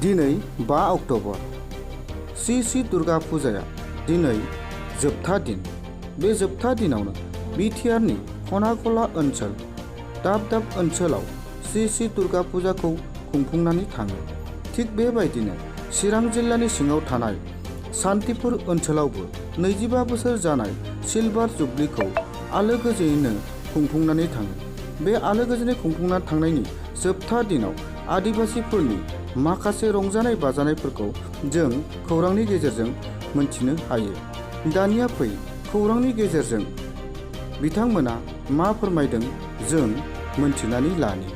दिनै 5 अक्ट'बर श्री दुर्गा फुजाया दिनै जोबथा दिन। बे जोबथा दिनावनो बिटिआरनि खना खनला ओनसोल दाब दाब ओनसोलाव श्री दुर्गा फुजाखौ खुंफुंनानै थाङो। थिग बेबायदिनो चिरां जिल्लानि सिङाव थानाय सान्तिपुर ओनसोलावबो 25 बोसोर जानाय सिलभार जुबलिखौ आलो गोजोनैनो खुंफुंनानै थाङो। बे आलो गोजोनै खुंफुंना थांनायनि जोबथा दिनाव आदिबासिफोरनि माखासे रंजानाय बाजानायफोरखौ जों खौरांनि गेजेरजों मोनथिनो हायो। दानिया फै खौरांनि गेजेरजों बिथांमोना मा फोरमायदों जों मोनथिनानै लानि।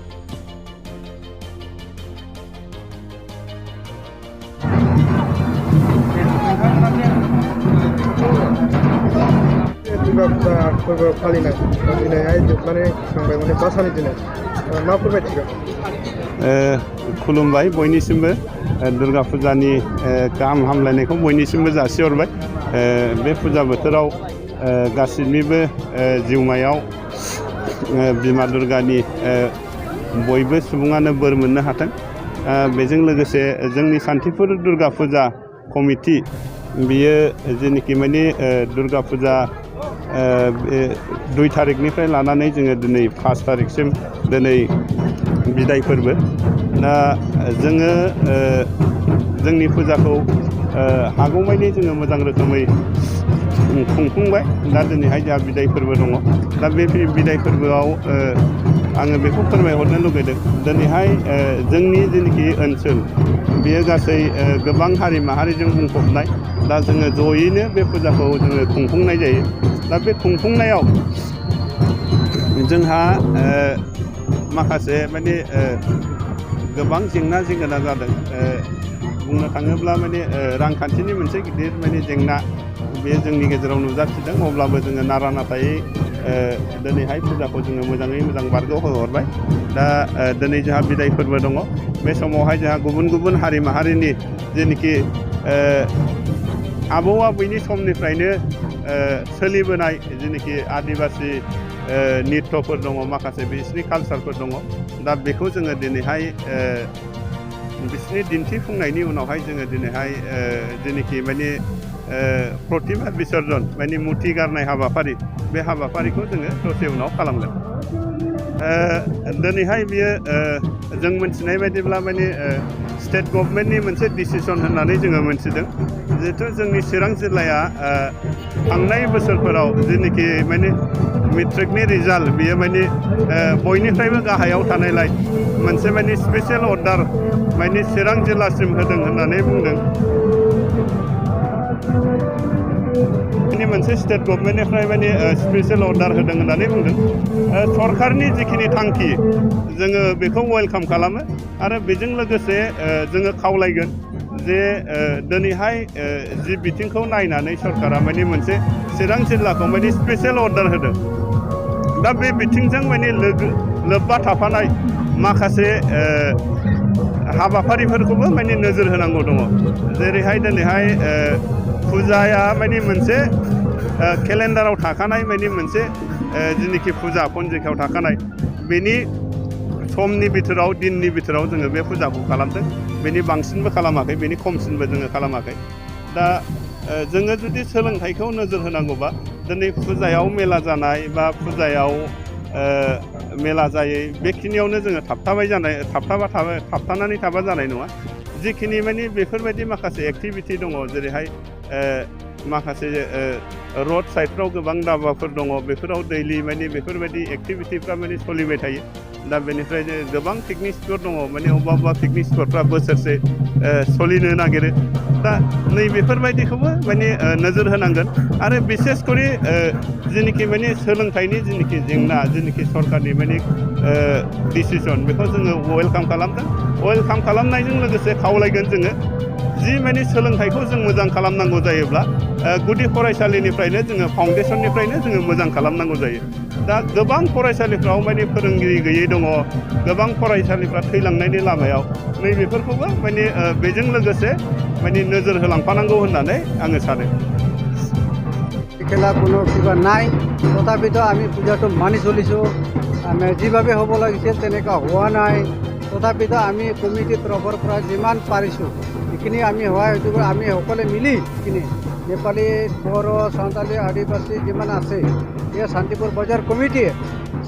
दुर्गा फुजा फोरबो फालिनाय दिनैहाय जोबनानै थांबाय, माने बासानि दिनै मा फोरमायथिगोन? खुलुमबाय बयनिसिमबो। दुर्गा फुजानि गाहाम हामलायनायखौ बयनिसिमबो जासिहरबाय। बे फुजा बोथोराव गासिनिबो जिउमायाव बिमा दुर्गानि बयबो सुबुङानो बोर मोननो हाथों। बेजों लोगोसे जोंनि सान्तिपुर दुर्गा फुजा कमिटि बियो जेनोखि माने दुर्गा फुजा 2 तारिखनिफ्राय लानानै जोङो दिनै 5 तारिखसिम दिनै बिदाय फोरबो। दा जोङो जोंनि फुजाखौ हागौमानि जोङो मोजां रोखोमै खुंफुंबाय। दा दिनैहाय जोंहा बिदाय फोरबो दङ। दा बे बिदाय फोरबोआव आङो बेखौ फोरमायहरनो लुगैदों। दिनैहाय जोंनि जेनोखि ओनसोल बेयो गासै गोबां हारि माहारिजों बुंफबनाय। दा जोङो जयैनो बे फुजाखौ जोङो खुंफुंनाय जायो। दा बे खुंफुंनायाव जोंहा माखासे माने गोबां जेंना जेंगोना जादों। बुंनो थाङोब्ला माने रांखान्थिनि मोनसे गिदिर माने जेंना बे जोंनि गेजेराव नुजाथिदों। अब्लाबो जोङो नारा नाथायै दिनैहाय फुजाखौ जोङो मोजाङै मोजां बारग'होहरबाय। दा दिनै जोंहा बिदाय फोरबो दङ। बे समावहाय जोंहा गुबुन गुबुन हारि माहारिनि जेनोखि आबौ आबैनि समनिफ्रायनो सोलिबोनाय जेनोखि आदिबासि नृत्यफोर दङ, माखासे बिसिनि कालसारफोर दङ। दा बेखौ जोङो दिनैहाय बिसिनि दिन्थिफुंनायनि उनावहाय जोङो दिनैहाय जेनोखि माने प्रतिमा बिसर्जन माने मुथि गारनाय हाबाफारि, बे हाबाफारिखौ जोङो दसे उनाव खालामगोन। दिनैहाय बियो जों मिथिनाय बायदिब्ला माने स्टेट गभर्नमेन्टनि मोनसे डिसिसन होननानै जोङो मोनथिदों। जिहेथु जोंनि चिरां जिल्लाया थांनाय बोसोरफोराव जेनोखि माने मेट्रिकनि रिजाल्ट बियो माने बयनिफ्रायबो गाहायाव थानायलाय मोनसे माने स्पेसियेल अर्डार माने चिरां जिल्लासिम होदों होननानै बुंदों। मोनसे स्टेट गभर्नमेन्टनिफ्राय माने स्पेसियेल अर्डार होदों होननानै बुंदों। सरकारनि जिखिनि थांखि जोङो बेखौ वेलकाम खालामो आरो बेजों लोगोसे जोङो खावलायगोन जे दिनैहाय जि बिथिंखौ नायनानै सरकारा माने मोनसे चिरां जिल्लाखौ माने स्पेसियेल अर्डार होदों। दा बे बिथिंजों माने लोब्बा थाफानाय माखासे हाबाफारिफोरखौबो माने नोजोर होनांगौ दङ। जेरैहाय दिनैहाय फुजाया माने मोनसे केलेन्डाराव थाखानाय माने मोनसे जेनोखि फुजा पन्जिकायाव थाखानाय बेनि समनि बिथोराव दिननि बिथोराव जोङो बे फुजाखौ खालामदों। बेनि बांसिनबो खालामाखै, बेनि खमसिनबो जोङो खालामाखै। दा जोङो जुदि सोलोंथाइखौ नोजोर होनांगौबा दिनै फुजायाव मेला जानाय बा फुजायाव मेला जायै बेखिनियावनो जोङो थाबथानानै थाबा जानाय नङा। जिखिनि माने बेफोरबायदि माखासे एक्टिभिटि दङ, जेरैहाय माखासे रड साइडफ्राव गोबां धाबाफोर दङ, बेफोराव दैलि माने बेफोरबायदि एक्टिभिटिफ्रा माने सोलिबाय थायो। दा बेनिफ्राय गोबां पिकनिक स्पट दङ, माने अबेबा पिकनिक स्पटफ्रा बोसोरसे सोलिनो नागिरो। दा नैबेफोरबायदिखौबो माने नोजोर होनांगोन। आरो बिसेस करि जेनोखि माने सोलोंथाइनि जेनोखि जेंना, जेनोखि सरकारनि माने डिसिसन, बेखौ जोङो वेलकाम खालामदों। वेलकाम खालामनायजों लोगोसे खावलायगोन जोङो जि माने सोलोंथाइखौ जों मोजां खालामनांगौ जायोब्ला गुदि फरायसालिनिफ्रायनो जोङो फाउन्डेसननिफ्रायनो जोङो मोजां खालामनांगौ जायो। दा गोबां फरायसालिफ्राव माने फोरोंगिरि गैयै दङ, गोबां फरायसालिफ्रा थैलांनायनि लामायाव। नैबेफोरखौबो माने बेजों लोगोसे माने नोजोर होलांफानांगौ होननानै आङो सानो। খেলা কোনো কিবা নাই, তথাপিতো আমি পূজাটো মানি চলিছোঁ। আমি যিভাৱে হ'ব লাগিছিল তেনেকুৱা হোৱা নাই। তথাপিতো আমি কমিটিৰ তৰফৰ পৰা যিমান পাৰিছোঁ এইখিনি আমি সহায় সহযোগ আমি সকলোৱে মিলি এইখিনি নেপালী বড়ো সাঁওতালী আদিবাসী যিমান আছে এই শান্তিপুৰ বজাৰ কমিটিয়ে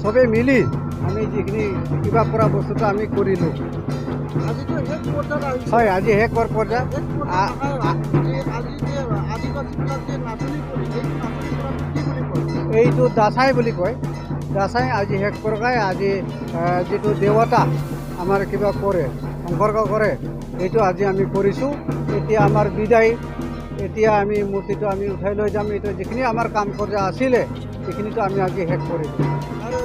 চবেই মিলি আমি যিখিনি কিবা পৰা বস্তুটো আমি কৰিলোঁ। হয়, আজি শেষ হোৱাৰ পৰ্যায় এইটো দাসাই বুলি কয়। দাসাই আজি শেষ কৰাই আজি যিটো দেৱতা আমাৰ কিবা কৰে সংসৰ্গ কৰে এইটো আজি আমি কৰিছোঁ। এতিয়া আমাৰ বিদায়, এতিয়া আমি মূৰ্তিটো আমি উঠাই লৈ যাম। এইটো যিখিনি আমাৰ কাম কৰা আছিলে সেইখিনিতো আমি আজি শেষ কৰিলোঁ। আৰু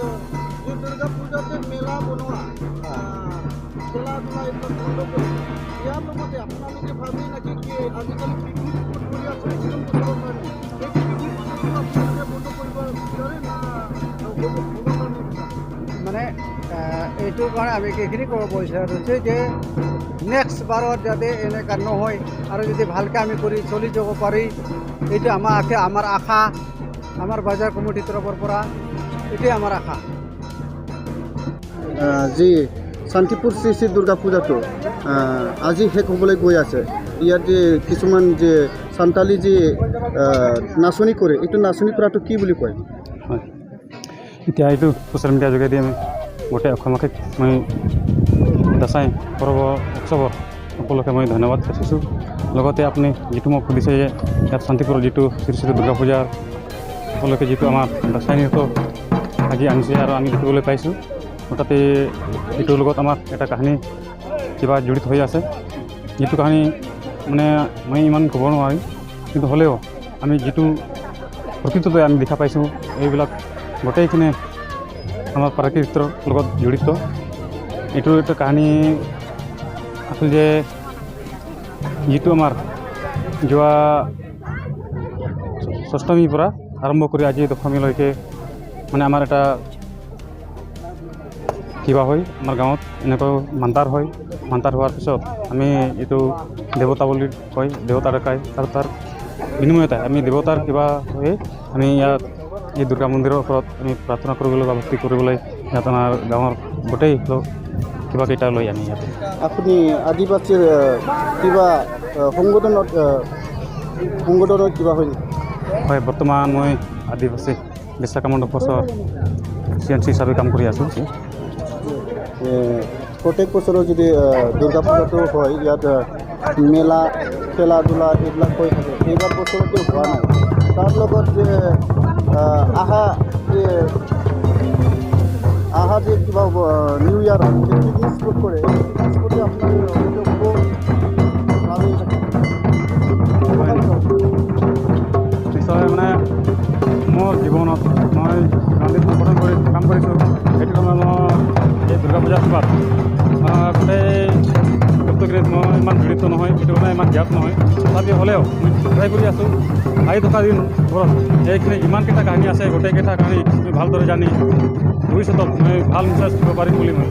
দুৰ্গা পূজাতে মেলা বনোৱা খেলা ধূলা এইবিলাক বন্ধ কৰি ইয়াৰ লগতে আপোনালোকে ভাবি নেকি কি আজিকালি পিকনিক স্পট কৰি আছে একদম বছৰৰ কাৰণে এই পিকনিক স্পটটো আপোনালোকে বন্ধ কৰিব বিচাৰে না মানে এইটো কাৰণে আমি এইখিনি ক'ব বিচাৰিছোঁ যে নেক্সট বাৰত যাতে এনেকুৱা নহয় আৰু যদি ভালকৈ আমি কৰি চলি যাব পাৰি এইটো আমাৰ আশা আমাৰ বজাৰ কমিটিৰ তৰফৰ পৰা এইটোৱে আমাৰ আশা। যি শান্তিপুৰ শ্ৰী শ্ৰী দুৰ্গা পূজাটো আজি শেষ হ'বলৈ গৈ আছে। ইয়াত যে কিছুমান যে সান্তালী যে নাচনি কৰে এইটো নাচনি কৰাটো কি বুলি কয়? হয়, এতিয়া এইটো ছ'চিয়েল মিডিয়াৰ যোগেদি আমি গোটেই অসমকে মই দাসাই পৰ্ব উৎসৱৰ সকলোকে মই ধন্যবাদ যাচিছোঁ। লগতে আপুনি যিটো মোক সুধিছে যে ইয়াত শান্তিপুৰৰ যিটো শ্ৰী শ্ৰী দুৰ্গা পূজাৰ সকলোকে যিটো আমাৰ দাসাই নৃত্য আজি আনিছে আৰু আমি দেখিবলৈ পাইছোঁ, তাতে এইটোৰ লগত আমাৰ এটা কাহিনী কিবা জড়িত হৈ আছে। যিটো কাহিনী মানে মই ইমান ক'ব নোৱাৰিম, কিন্তু হ'লেও আমি যিটো প্ৰকৃততে আমি দেখা পাইছোঁ এইবিলাক গোটেইখিনি আমাৰ প্ৰাকৃতিৰ লগত জড়িত। এইটো এটা কাহিনী আছিল যে যিটো আমাৰ যোৱা ষষ্ঠমীৰ পৰা আৰম্ভ কৰি আজি দশমীলৈকে মানে আমাৰ এটা কিবা হয় আমাৰ গাঁৱত এনেকৈ মান্তাৰ হয়। মান্তাৰ হোৱাৰ পিছত আমি এইটো দেৱতা বুলি কয়, দেৱতা ডকাই আৰু তাৰ বিনিময়তে আমি দেৱতাৰ কিবা হৈ আমি ইয়াত এই দুৰ্গা মন্দিৰৰ ওপৰত আমি প্ৰাৰ্থনা কৰিবলৈ বা ভক্তি কৰিবলৈ ইয়াত আমাৰ গাঁৱৰ গোটেই কিবা কেইটা লৈ আনি ইয়াতে। আপুনি আদিবাসীৰ কিবা সংগঠনত কিবা হয় নেকি? হয়, বৰ্তমান মই আদিবাসী বিশ্বাকামণ্ড বছৰ CNC হিচাপে কাম কৰি আছোঁ। প্ৰত্যেক বছৰৰ যদি দুৰ্গা পূজাটো হয় ইয়াত মেলা খেলা ধূলা এইবিলাক হৈ থাকে, এইবাৰ বছৰতো হোৱা নাই। তাৰ লগত যে আহা যে কিবা নিউ ইয়াৰ পিকনিক স্পট কৰে পিকনিক স্পটে নিশ্চয় মানে মোৰ জীৱনত মই গান্ধী সংগঠন কৰি কাম কৰিছোঁ। সেইটো কাৰণে মই এই দুৰ্গা পূজাৰ সময়ত গোটেই বস্তুখিনিত মই ইমান জড়িত নহয়, সেইটো কাৰণে ইমান জ্ঞাত নহয়। তথাপি হ'লেও মই ট্ৰাই কৰি আছোঁ। আহি থকা দিনবোৰত এইখিনি ইমানকেইটা কাহিনী আছে, গোটেইকেইটা কাহিনী মই ভালদৰে জানি ভৱিষ্যতত মই ভাল মেছেজ দিব পাৰিম বুলি মই